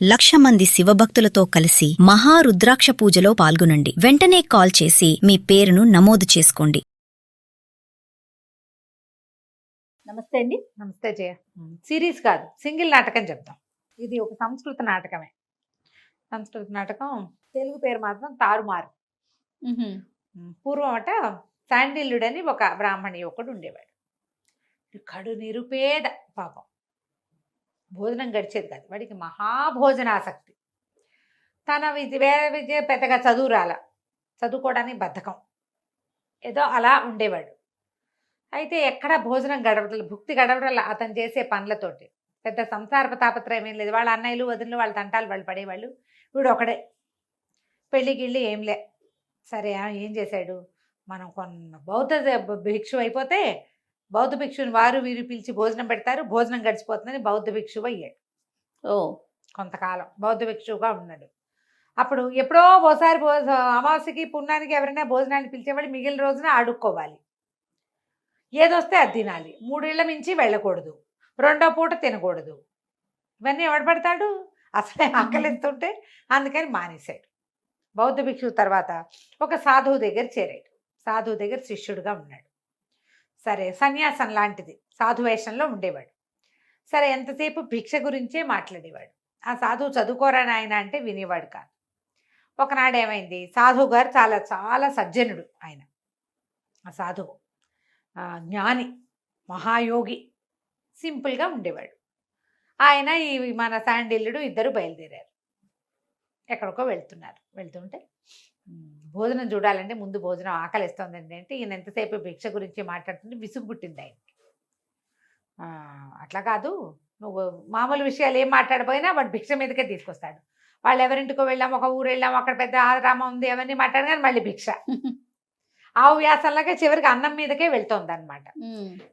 1,00,000 మంది శివభక్తులతో కలిసి మహారుద్రాక్ష పూజలో పాల్గొనండి. వెంటనే కాల్ చేసి మీ పేరును నమోదు చేసుకోండి. నమస్తే అండి. నమస్తే జయ. సిరీస్ కాదు, సింగిల్ నాటకం చెప్తాం. ఇది ఒక సంస్కృత నాటకమే. సంస్కృత నాటకం. తెలుగు పేరు మాత్రం తారుమారు. పూర్వం అట శాండిల్యుడని ఒక బ్రాహ్మణి ఒకడు ఉండేవాడు. కడు నిరుపేద పాపం. భోజనం గడిచేది కాదు వాడికి. మహాభోజనాసక్తి. తన వేరే విద్య పెద్దగా చదువు రాల, చదువుకోవడానికి బద్ధకం, ఏదో అలా ఉండేవాడు. అయితే ఎక్కడ భోజనం గడవడలు, భుక్తి గడవడల అతను చేసే పనులతోటి. పెద్ద సంసార తాపత్రయం ఏం లేదు. వాళ్ళ అన్నయ్యలు వదినలు వాళ్ళ తంటాలు వాళ్ళు పడేవాళ్ళు. వీడు ఒకడే. పెళ్ళిగిళ్ళి ఏంలే. సరే ఏం చేశాడు, మనం కొన్న బౌద్ధ భిక్షు అయిపోతే బౌద్ధ భిక్షుని వారు వీరు పిలిచి భోజనం పెడతారు, భోజనం గడిచిపోతుందని బౌద్ధ భిక్షువు అయ్యాడు. కొంతకాలం బౌద్ధ భిక్షువుగా ఉన్నాడు. అప్పుడు ఎప్పుడో ఓసారి అమావాస్యకి పుణ్యానికి ఎవరైనా భోజనాన్ని పిలిచేవాళ్ళు. మిగిలిన రోజున అడుక్కోవాలి. ఏదొస్తే అది తినాలి. 3 ఏళ్ల మించి వెళ్ళకూడదు. 2వ పూట తినకూడదు. ఇవన్నీ ఎవడు పడతాడు, అసలే ఆకలిస్తుంటే. అందుకని మానేశాడు. బౌద్ధ భిక్షువు తర్వాత ఒక సాధువు దగ్గర చేరాడు. సాధువు దగ్గర శిష్యుడుగా ఉన్నాడు. సరే సన్యాసం లాంటిది సాధువేషంలో ఉండేవాడు. సరే ఎంతసేపు భిక్ష గురించే మాట్లాడేవాడు. ఆ సాధువు చదువుకోరా నాయన అంటే వినేవాడు కాదు. ఒకనాడు ఏమైంది, సాధువు గారు చాలా చాలా సజ్జనుడు ఆయన. ఆ సాధువు జ్ఞాని, మహాయోగి, సింపుల్గా ఉండేవాడు. ఆయన ఈ మన శాండిల్యుడు ఇద్దరు బయలుదేరారు. ఎక్కడికో వెళ్తున్నారు. వెళ్తుంటే భోజనం చూడాలంటే ముందు భోజనం ఆకలిస్తోందండి అంటే ఈయన ఎంతసేపు భిక్ష గురించి మాట్లాడుతుంటే విసుగు పుట్టింది ఆయన. అట్లా కాదు, నువ్వు మామూలు విషయాలు ఏం మాట్లాడిపోయినా వాడు భిక్ష మీదకే తీసుకొస్తాడు. వాళ్ళు ఎవరింటికో వెళ్ళాం, ఒక ఊరు వెళ్ళాం, అక్కడ పెద్ద ఆరామం ఉంది, అవన్నీ మాట్లాడు కానీ మళ్ళీ భిక్ష. ఆవు వ్యాసంలాగా చివరికి అన్నం మీదకే వెళ్తోంది అనమాట.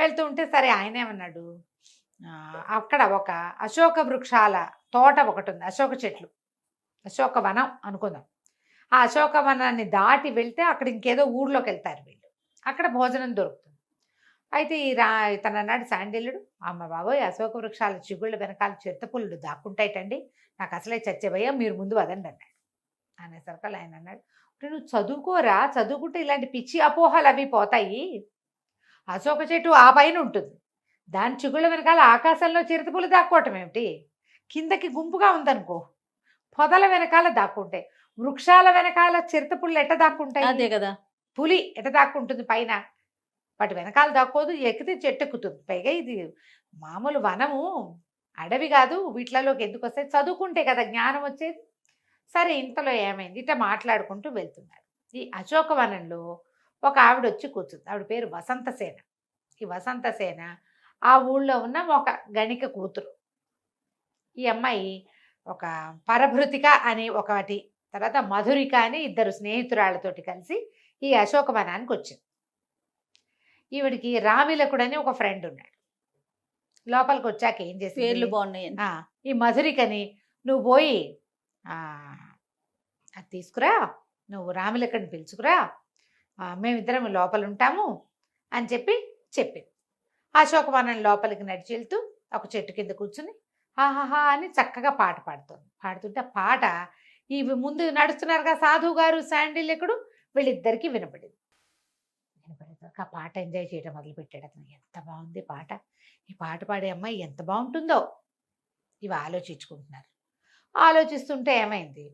వెళ్తూ ఉంటే సరే ఆయన ఏమన్నాడు, అక్కడ ఒక అశోక వృక్షాల తోట ఒకటి ఉంది, అశోక చెట్లు, అశోక వనం అనుకుందాం. ఆ అశోక వనాన్ని దాటి వెళ్తే అక్కడ ఇంకేదో ఊర్లోకి వెళ్తారు వీళ్ళు. అక్కడ భోజనం దొరుకుతుంది. అయితే తన అన్నాడు శాండిల్యుడు, అమ్మ బాబోయ్ అశోక వృక్షాల చిగుళ్ళ వెనకాల చిరుతపుల్లు దాక్కుంటాయిటండి, నాకు అసలే చచ్చేవయ్యా, మీరు ముందు వదండి అన్నాడు. అనేసరికి ఆయన అన్నాడు, నువ్వు చదువుకోరా, చదువుకుంటే ఇలాంటి పిచ్చి అపోహలు అవి పోతాయి. అశోక చెట్టు ఆ పైన ఉంటుంది, దాని చిగుళ్ళ వెనకాల ఆకాశంలో చిరుతపులు దాక్కోవటం ఏమిటి, కిందకి గుంపుగా ఉందనుకో పొదల వెనకాల దాక్కుంటాయి, వృక్షాల వెనకాల చిరుతపుళ్ళు ఎట్ట దాక్కుంటాయి, అదే కదా, పులి ఎట్ట దాక్కుంటుంది పైన, వాటి వెనకాల దాక్కోదు, ఎక్కితే చెట్టు ఎక్కుతుంది. పైగా ఇది మామూలు వనము, అడవి కాదు, వీటిలోకి ఎందుకు వస్తాయి, చదువుకుంటే కదా జ్ఞానం వచ్చేది. సరే ఇంతలో ఏమైంది, ఇట్లా మాట్లాడుకుంటూ వెళ్తున్నారు. ఈ అశోకవనంలో ఒక ఆవిడ వచ్చి కూర్చుంది. ఆవిడ పేరు వసంతసేన. ఈ వసంతసేన ఆ ఊళ్ళో ఉన్న ఒక గణిక కూతురు. ఈ అమ్మాయి ఒక పరభృతిక అని ఒకటి, తర్వాత మధురిక అని ఇద్దరు స్నేహితురాళ్ళతోటి కలిసి ఈ అశోకవనానికి వచ్చింది. ఈవిడికి రామిలకుడు అని ఒక ఫ్రెండ్ ఉన్నాడు. లోపలికి వచ్చాక ఏం చేసి, పేర్లు బాగున్నాయి, ఈ మధురికని నువ్వు పోయి అది తీసుకురా, నువ్వు రామిలకుడిని పిలుచుకురా, మేమిద్దరం లోపల ఉంటాము అని చెప్పింది. అశోకవనం లోపలికి నడిచి వెళ్తూ ఒక చెట్టు కింద కూర్చుని హాహాహా అని చక్కగా పాట పాడుతుంది. పాడుతుంటే ఆ పాట ఇవి ముందు నడుస్తున్నారు కదా సాధువు గారు శాండిల్యుడు, వీళ్ళిద్దరికీ వినపడింది. వినపడేసరికి ఆ పాట ఎంజాయ్ చేయడం మొదలుపెట్టాడు అతను. ఎంత బాగుంది పాట, ఈ పాట పాడే అమ్మాయి ఎంత బాగుంటుందో ఇవి ఆలోచించుకుంటున్నారు. ఆలోచిస్తుంటే ఏమైంది,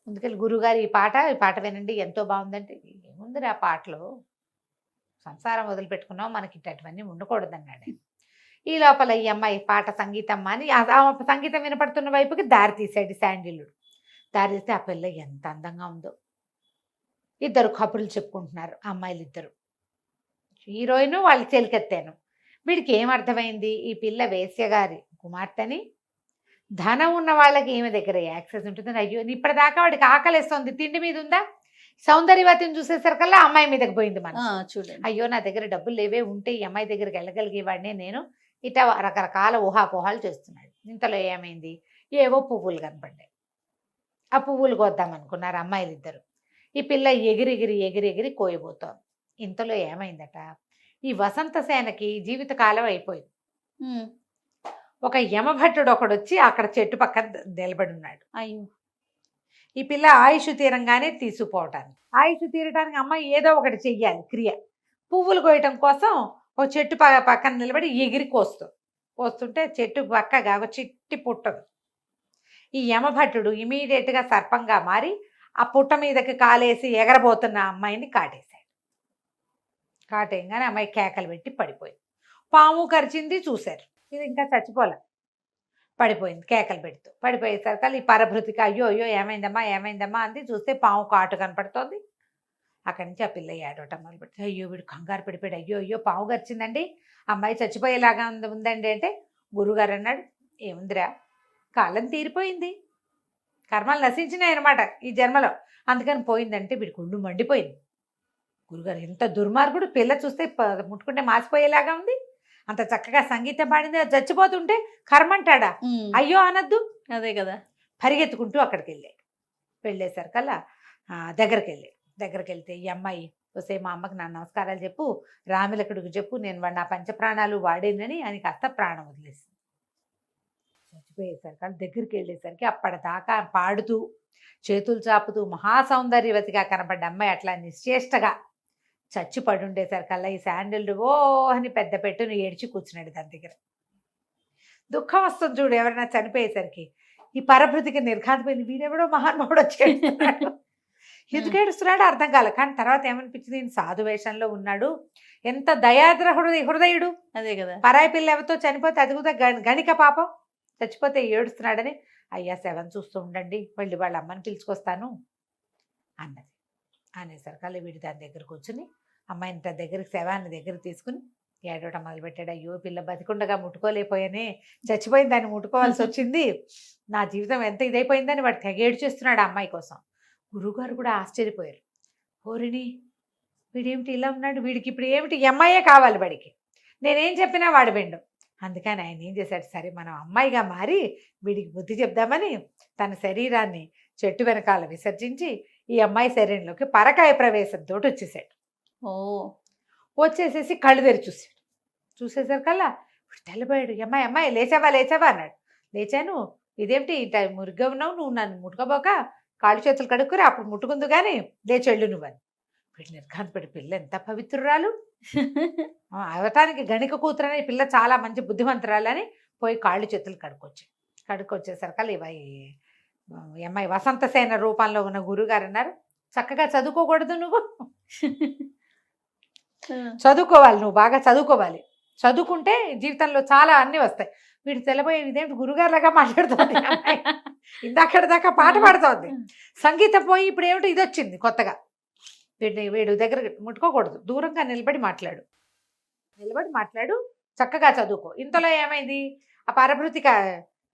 ముందుకెళ్ళి గురువుగారు ఈ పాట వినండి ఎంత బాగుందంటే, ఏముంది ఆ పాటలో, సంసారం వదిలిపెట్టుకున్నాం, మనకి ఇట్టవన్నీ ఉండకూడదన్నాడు. ఈ లోపల ఈ అమ్మాయి పాట సంగీతం అని సంగీతం వినపడుతున్న వైపుకి దారి తీశాడు శాండిల్యుడు. దారి తీస్తే ఆ పిల్ల ఎంత అందంగా ఉందో. ఇద్దరు కబుర్లు చెప్పుకుంటున్నారు అమ్మాయిలు ఇద్దరు, హీరోయిన్ వాళ్ళు చెలికెత్తాను. వీడికి ఏమర్థమైంది, ఈ పిల్ల వేశ్య గారి కుమార్తెని, ధనం ఉన్న వాళ్ళకి ఈమె దగ్గర యాక్సెస్ ఉంటుంది. అయ్యో ఇప్పటిదాకా వాడికి ఆకలిస్తుంది, తిండి మీద ఉందా, సౌందర్యవతిని చూసేసరికల్లా అమ్మాయి మీదకి పోయింది మనం. చూడండి, అయ్యో నా దగ్గర డబ్బులు లేవే, ఉంటే ఈ అమ్మాయి దగ్గరికి వెళ్ళగలిగేవాడినే నేను, ఇట్లా రకరకాల ఊహాపోహాలు చేస్తున్నాడు. ఇంతలో ఏమైంది, ఏవో పువ్వులు కనపడ్డాయి. ఆ పువ్వులు కోద్దామనుకున్నారు అమ్మాయిలు ఇద్దరు. ఈ పిల్ల ఎగిరెగిరి కోయబోతోంది. ఇంతలో ఏమైందట, ఈ వసంతసేనకి జీవితకాలం అయిపోయింది. ఒక యమభట్టుడు ఒకడు వచ్చి అక్కడ చెట్టు పక్కన నిలబడి ఉన్నాడు. అయ్యో. ఈ పిల్ల ఆయుష్ తీరంగానే తీసుకుపోవటానికి, ఆయుష్ తీరటానికి అమ్మాయి ఏదో ఒకటి చెయ్యాలి క్రియ. పువ్వులు కోయటం కోసం ఓ చెట్టు పక్కన నిలబడి ఎగిరి కోస్తుంటే చెట్టు పక్కగా ఒక చిట్టి పుట్టదు. ఈ యమభట్టుడు ఇమీడియట్గా సర్పంగా మారి ఆ పుట్ట మీదకి కాలేసి ఎగరబోతున్న అమ్మాయిని కాటేశాడు. కాటేయంగానే అమ్మాయి కేకలు పెట్టి పడిపోయింది. పాము కరిచింది, చూశారు. ఇది ఇంకా చచ్చిపోలే, పడిపోయింది కేకలు పెడుతూ. పడిపోయేసరికి ఈ పరభృతికి అయ్యో అయ్యో ఏమైందమ్మా అంది. చూస్తే పాము కాటు కనపడుతోంది. అక్కడి నుంచి ఆ పిల్ల ఏడవటం మొదలుపెట్టి అయ్యో వీడు కంగారు పడిపోయాడు, అయ్యో అయ్యో పాము గరిచిందండి, అమ్మాయి చచ్చిపోయేలాగా ఉందండి అంటే గురువుగారు అన్నాడు, ఏముందిరా కాలం తీరిపోయింది, కర్మలు నశించినాయి అనమాట ఈ జన్మలో, అందుకని పోయిందంటే వీడికి ఒళ్ళు మండిపోయింది. గురుగారు ఎంత దుర్మార్గుడు, పిల్ల చూస్తే ముట్టుకుంటే మాసిపోయేలాగా ఉంది, అంత చక్కగా సంగీతం పాడింది, అది చచ్చిపోతుంటే కర్మంటాడా, అయ్యో అనద్దు. అదే కదా. పరిగెత్తుకుంటూ అక్కడికి వెళ్ళేసరికల్లా దగ్గరికి వెళ్తే ఈ అమ్మాయి వస్తే మా అమ్మకి నా నమస్కారాలు చెప్పు, రామిలకుడికి చెప్పు, నేను నా పంచప్రాణాలు వాడేనని అని కాస్త ప్రాణం వదిలేసింది. చచ్చిపోయేసరికి దగ్గరికి వెళ్ళేసరికి అప్పటిదాకా పాడుతూ చేతులు చాపుతూ మహాసౌందర్యవతిగా కనపడ్డ అమ్మాయి అట్లా నిశ్చేష్టగా చచ్చి పడుండేసరికల్లా ఈ శాండిల్ ఓ అని పెద్ద పెట్టును ఏడ్చి కూర్చున్నాడు దాని దగ్గర. దుఃఖం వస్తుంది చూడు ఎవరైనా చనిపోయేసరికి. ఈ పరభృతికి నిర్ఘాంతపోయింది, వీడెవడో మహానుభావుడు వచ్చేస్తున్నాడు, ఎందుకు ఏడుస్తున్నాడు అర్థం కాలే. కానీ తర్వాత ఏమనిపించింది, ఈయన సాధు వేషంలో ఉన్నాడు, ఎంత దయాద్ర హృదయుడు. అదే కదా. పరాయి పిల్ల ఎవరితో చనిపోతే అది కూడా గణిక పాపం, చచ్చిపోతే ఏడుస్తున్నాడని అయ్యా శవం చూస్తూ ఉండండి, మళ్ళీ వాళ్ళ అమ్మని పిలుచుకొస్తాను అన్నది. అనేసరికల్లా వీడి దాని దగ్గర కూర్చుని అమ్మాయిని తన దగ్గరికి శవాన్ని దగ్గరికి తీసుకుని ఏడవటం మొదలుపెట్టాడు. అయ్యో పిల్ల బతికుండగా ముట్టుకోలేకపోయానే, చచ్చిపోయింది దాన్ని ముట్టుకోవాల్సి వచ్చింది, నా జీవితం ఎంత ఇదైపోయిందని వాడు తెగేడు చేస్తున్నాడు ఆ అమ్మాయి కోసం. గురువుగారు కూడా ఆశ్చర్యపోయారు, ఓరిని వీడేమిటి ఇలా ఉన్నాడు, వీడికి ఇప్పుడు ఏమిటి ఈ అమ్మాయే కావాలి వాడికి, నేనేం చెప్పినా వాడు విండు. అందుకని ఆయన ఏం చేశాడు, సరే మనం అమ్మాయిగా మారి వీడికి బుద్ధి చెప్దామని తన శరీరాన్ని చెట్టు వెనకాల విసర్జించి ఈ అమ్మాయి శరీరంలోకి పరకాయ ప్రవేశంతో వచ్చేసాడు. వచ్చేసేసి కళ్ళు తెరి చూసేసరికల్లా తెల్లబోయాడు. అమ్మాయి లేచావా అన్నాడు. లేచాను, ఇదేమిటి మురిగ్గా ఉన్నావు, నువ్వు నన్ను ముట్టుకోబోక కాళ్ళు చేతులు కడుక్కుని అప్పుడు ముట్టుకుందు కానీ లేచెళ్ళు నువ్వని. వీడు నిర్ఘాంతపడి పిల్ల ఎంత పవిత్రురాలు, అవటానికి గణిక కూతురని పిల్ల చాలా మంచి బుద్ధిమంతురాలని పోయి కాళ్ళు చేతులు కడుక్కొచ్చేసరికల్లా ఈ అమ్మాయి వసంతసేన రూపంలో ఉన్న గురువుగారు అన్నారు, చక్కగా చదువుకోకూడదు నువ్వు, చదువుకోవాలి, నువ్వు బాగా చదువుకోవాలి, చదువుకుంటే జీవితంలో చాలా అన్నీ వస్తాయి. వీడు తెల్లబోయే ఇదేంటి గురుగారులాగా మాట్లాడుతోంది, ఇందాకటి దాకా పాట పాడుతోంది, సంగీతం పోయి ఇప్పుడు ఏమిటి ఇది వచ్చింది కొత్తగా. వీడు దగ్గర ముట్టుకోకూడదు, దూరంగా నిలబడి మాట్లాడు, చక్కగా చదువుకో. ఇంతలో ఏమైంది, ఆ పరభృతిక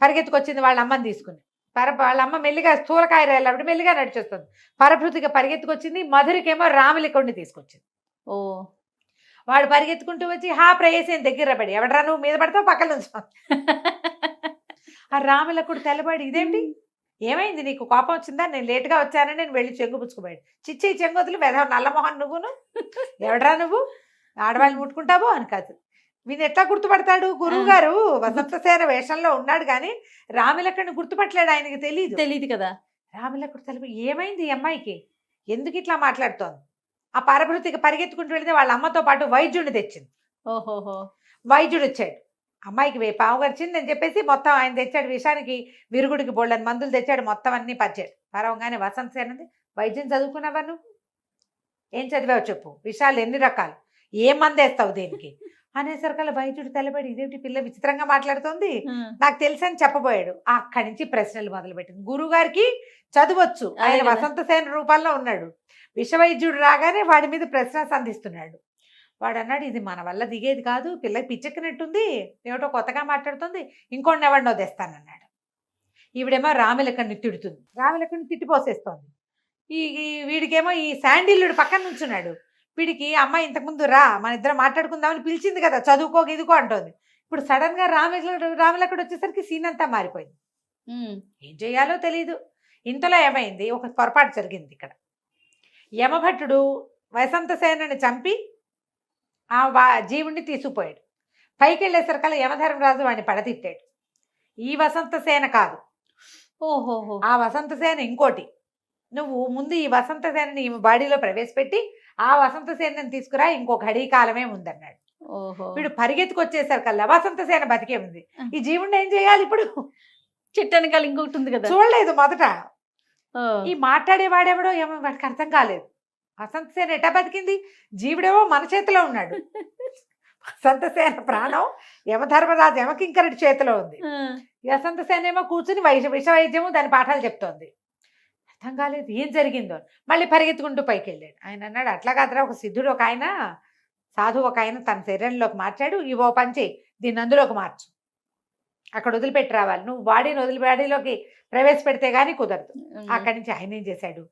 పరిగెత్తుకొచ్చింది వాళ్ళ అమ్మని తీసుకుని. వాళ్ళ అమ్మ మెల్లిగా స్థూలకాయ రాయలబడి మెల్లిగా నడిచేస్తుంది. పరభృతిక పరిగెత్తుకొచ్చింది, మధురికేమో రామిలికొండి తీసుకొచ్చింది. వాడు పరిగెత్తుకుంటూ వచ్చి ప్రేయసి దగ్గర పడి, ఎవడరా నువ్వు మీద పడతావు పక్కన నుంచి. ఆ రామిలకుడు తెల్లబడి, ఇదేంటి ఏమైంది, నీకు కోపం వచ్చిందా, నేను లేటుగా వచ్చానని నేను వెళ్ళి చెంగు పుచ్చుకుపోయాడు. చిచ్చి చెంగొదులు వెధవ నల్లమోహన్ నువ్వును, ఎవడరా నువ్వు ఆడవాళ్ళు ముట్టుకుంటావో అని కాదు. వీని ఎట్లా గుర్తుపడతాడు, గురువు గారు వసంతసేన వేషంలో ఉన్నాడు కానీ రామిలకుడిని గుర్తుపట్టలేడు, ఆయనకి తెలియదు కదా. రామిలకుడు తెలపి, ఏమైంది ఈ అమ్మాయికి, ఎందుకు ఇట్లా మాట్లాడుతోంది. ఆ పరభృతికి పరిగెత్తుకుంటూ వెళితే వాళ్ళ అమ్మతో పాటు వైద్యుడిని తెచ్చింది. వైద్యుడు వచ్చాడు, అమ్మాయికి పాము గరిచింది అని చెప్పేసి మొత్తం ఆయన తెచ్చాడు, విషానికి విరుగుడికి బోళ్ళని మందులు తెచ్చాడు, మొత్తం అన్ని పరిచాడు. పరవంగానే వసంతసేనది, వైద్యం చదువుకున్నావా నువ్వు, ఏం చదివావు చెప్పు, విషాలు ఎన్ని రకాలు, ఏ మందు వేస్తావు దేనికి అనేసరికల్లా వైద్యుడు తెల్లబడి, ఇదేమిటి పిల్ల విచిత్రంగా మాట్లాడుతోంది, నాకు తెలుసని చెప్పబోయాడు. అక్కడి నుంచి ప్రశ్నలు మొదలుపెట్టింది. గురువు గారికి చదవచ్చు, ఆయన వసంతసేన రూపంలో ఉన్నాడు, విషవైద్యుడు రాగానే వాడి మీద ప్రశ్న సంధిస్తున్నాడు. వాడు అన్నాడు, ఇది మన వల్ల దిగేది కాదు, పిల్లకి పిచ్చెక్కినట్టుంది, ఏమిటో కొత్తగా మాట్లాడుతుంది, ఇంకోటి ఎవరినో తెస్తానన్నాడు. ఈవిడేమో రామిలక్కడిని తిడుతుంది, రామిలక్కడిని తిట్టిపోసేస్తోంది. వీడికేమో ఈ శాండిల్యుడు పక్కన నుంచున్నాడు. వీడికి అమ్మాయి ఇంతకుముందు రా మన ఇద్దరు మాట్లాడుకుందామని పిలిచింది కదా, చదువుకో ఇదికో అంటోంది. ఇప్పుడు సడన్ గా రామిలక్కడు వచ్చేసరికి సీన్ అంతా మారిపోయింది, ఏం చేయాలో తెలియదు. ఇంతలో ఏమైంది, ఒక పొరపాటు జరిగింది ఇక్కడ. యమభట్టుడు వసంతసేనని చంపి ఆ జీవుణ్ణి తీసుకుపోయాడు. పైకి వెళ్ళేసరికల్లా యమధర్మరాజు వాడిని పడతిట్టాడు. ఈ వసంత సేన కాదు, ఓహోహో. ఆ వసంత సేన ఇంకోటి. నువ్వు ముందు ఈ వసంత సేనని ఈ బాడీలో ప్రవేశపెట్టి ఆ వసంత సేనని తీసుకురా, ఇంకో ఘడీ కాలమే ఉందన్నాడు. ఓహో. వీడు పరిగెత్తుకొచ్చేసరికల్లా వసంత సేన బతికే ఉంది. ఈ జీవుడిని ఏం చేయాలి ఇప్పుడు? చెట్టు వెనకాల ఇంకొకటి ఉంది కదా. చూడలేదు మొదట. ఓ. ఈ మాట్లాడేవాడెవడో ఏమో వాడికి అర్థం కాలేదు. వసంత సేన ఎటా బతికింది? జీవుడేమో మన చేతిలో ఉన్నాడు. వసంత సేన ప్రాణం యమధర్మరాజు యమకింకరుడి చేతిలో ఉంది. ఆ. వసంత సేన ఏమో కూర్చుని విష వైద్యము దాని పాఠాలు చెప్తోంది. అర్థం కాలేదు ఏం జరిగిందో. మళ్ళీ పరిగెత్తుకుంటూ పైకి వెళ్ళాడు. ఆయన అన్నాడు, అట్లా కాదురా, ఒక సిద్ధుడు ఒక ఆయన, సాధువు ఒక ఆయన తన శరీరంలోకి మార్చాడు, ఇవో పని చేయి, దీన్ని అందులోకి మార్చు, అక్కడ వదిలిపెట్టి రావాలి, నువ్వు బాడీని బాడీలోకి ప్రవేశపెడితే గానీ కుదరదు. అక్కడి నుంచి ఆయన ఏం చేశాడు,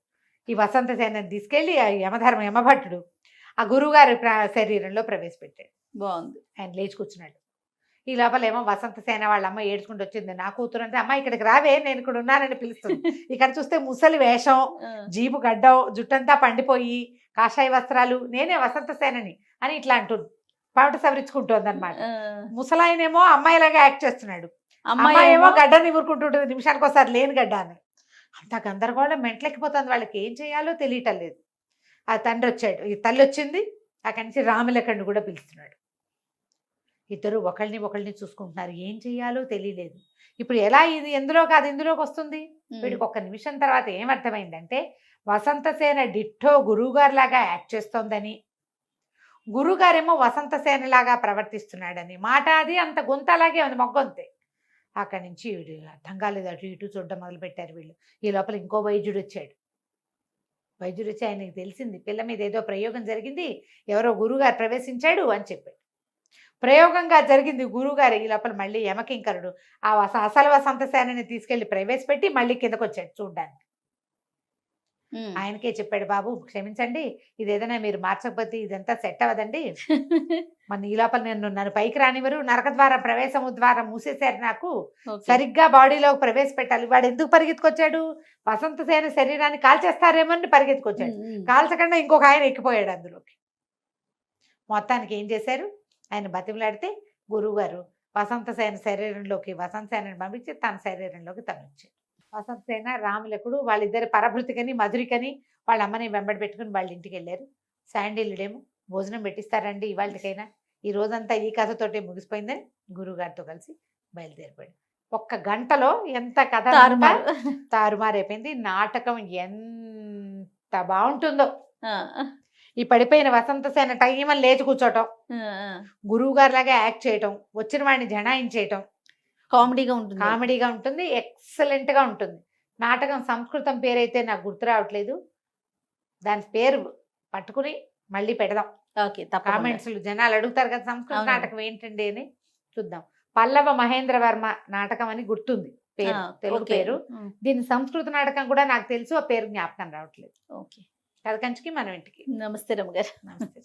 ఈ వసంత సేనని తీసుకెళ్లి ఆ యమభట్టుడు ఆ గురువుగారి శరీరంలో ప్రవేశపెట్టాడు. బాగుంది. ఆయన లేచి కూర్చున్నాడు. ఈ లోపల ఏమో వసంత సేన వాళ్ళ అమ్మ ఏడ్చుకుంటూ వచ్చింది. నా కూతురు అంటే, అమ్మ ఇక్కడికి రావే, నేను ఇక్కడ ఉన్నానని పిలుస్తుంది. ఇక్కడ చూస్తే ముసలి వేషం, జీపు గడ్డం, జుట్టంతా పండిపోయి, కాషాయ వస్త్రాలు, నేనే వసంత సేనని అని ఇట్లా అంటుంది. పాట సవరించుకుంటోంది అనమాట. ముసలాయనేమో అమ్మాయిలాగా యాక్ట్ చేస్తున్నాడు, అమ్మాయి ఏమో గడ్డ నిమురుకుంటుంటుంది, నిమిషానికి ఒకసారి లేని గడ్డ అని. అంత గందరగోళం మెంటలెక్కిపోతుంది. వాళ్ళకి ఏం చేయాలో తెలియటం లేదు. ఆ తండ్రి వచ్చాడు, ఈ తల్లి వచ్చింది. అక్కడి నుంచి రామలకండు కూడా పిలుస్తున్నాడు. ఇద్దరు ఒకళ్ళని చూసుకుంటున్నారు. ఏం చెయ్యాలో తెలియలేదు. ఇప్పుడు ఎలా ఇది ఎందులో కాదు ఇందులోకి వస్తుంది? వీడికి ఒక్క నిమిషం తర్వాత ఏమర్థమైందంటే, వసంతసేన డిట్టో గురువుగారు లాగా యాక్ట్ చేస్తోందని, గురువుగారేమో వసంతసేన లాగా ప్రవర్తిస్తున్నాడని. మాట అది అంత గొంత అలాగే ఉంది, మొగ్గొంతే. అక్కడి నుంచి వీడు అర్థం కాలేదు, అటు ఇటు చూడడం మొదలుపెట్టారు వీళ్ళు. ఈ లోపల ఇంకో వైద్యుడు వచ్చాడు. వైద్యుడు వచ్చి ఆయనకి తెలిసింది, పిల్ల మీద ఏదో ప్రయోగం జరిగింది, ఎవరో గురువుగారు ప్రవేశించాడు అని చెప్పాడు. ప్రయోగంగా జరిగింది గురువుగారు. ఈ లోపల మళ్ళీ యమకింకరుడు ఆ అసలు వసంత సేనని తీసుకెళ్లి ప్రవేశపెట్టి మళ్ళీ కిందకు వచ్చాడు చూడ్డానికి. ఆయనకే చెప్పాడు, బాబు క్షమించండి, ఇదేదైనా మీరు మార్చకపోతే ఇదంతా సెట్ అవ్వదండి. మన ఈ లోపల నన్ను పైకి రానివ్వరు, నరక ద్వారా ప్రవేశము ద్వారా మూసేశారు, నాకు సరిగ్గా బాడీలోకి ప్రవేశపెట్టాలి. వాడు ఎందుకు పరిగెత్తుకొచ్చాడు? వసంత సేన శరీరాన్ని కాల్చేస్తారేమో అని పరిగెత్తుకొచ్చాడు. కాల్చకుండా ఇంకొక ఆయన ఎక్కిపోయాడు అందులోకి. మొత్తానికి ఏం చేశారు, ఆయన బతిమలాడితే గురువుగారు వసంత సేన శరీరంలోకి వసంత సేనని పంపించి తన శరీరంలోకి తను వచ్చాడు. వసంత సేన రాములకుడు వాళ్ళిద్దరు పరభృతికని మధురికని వాళ్ళ అమ్మని వెంబడి పెట్టుకుని వాళ్ళ ఇంటికి వెళ్ళారు. శాండిల్యుడేమో భోజనం పెట్టిస్తారండి ఇవాళకైనా, ఈ రోజంతా ఈ కథతోటే ముగిసిపోయిందని గురువుగారితో కలిసి బయలుదేరిపోయాడు. ఒక్క గంటలో ఎంత కథ తారుమారైపోయింది. నాటకం ఎంత బాగుంటుందో. ఈ పడిపోయిన వసంత సేన టైమని లేచి కూర్చోటం, గురువు గారి లాగా యాక్ట్ చేయటం, వచ్చిన వాడిని జనాయించేయటం, కామెడీగా ఉంటుంది, ఎక్సలెంట్ గా ఉంటుంది. నాటకం సంస్కృతం పేరైతే నాకు గుర్తు రావట్లేదు, దాని పేరు పట్టుకుని మళ్ళీ పెడదాం. కామెంట్స్ జనాలు అడుగుతారు కదా సంస్కృత నాటకం ఏంటండి అని, చూద్దాం. పల్లవ మహేంద్ర వర్మ నాటకం అని గుర్తుంది పేరు, తెలుగు పేరు. దీని సంస్కృత నాటకం కూడా నాకు తెలుసు, ఆ పేరు జ్ఞాపకం రావట్లేదు. కథ కంచికి మనం ఇంటికి. నమస్తే రమ్మగారు. నమస్తే.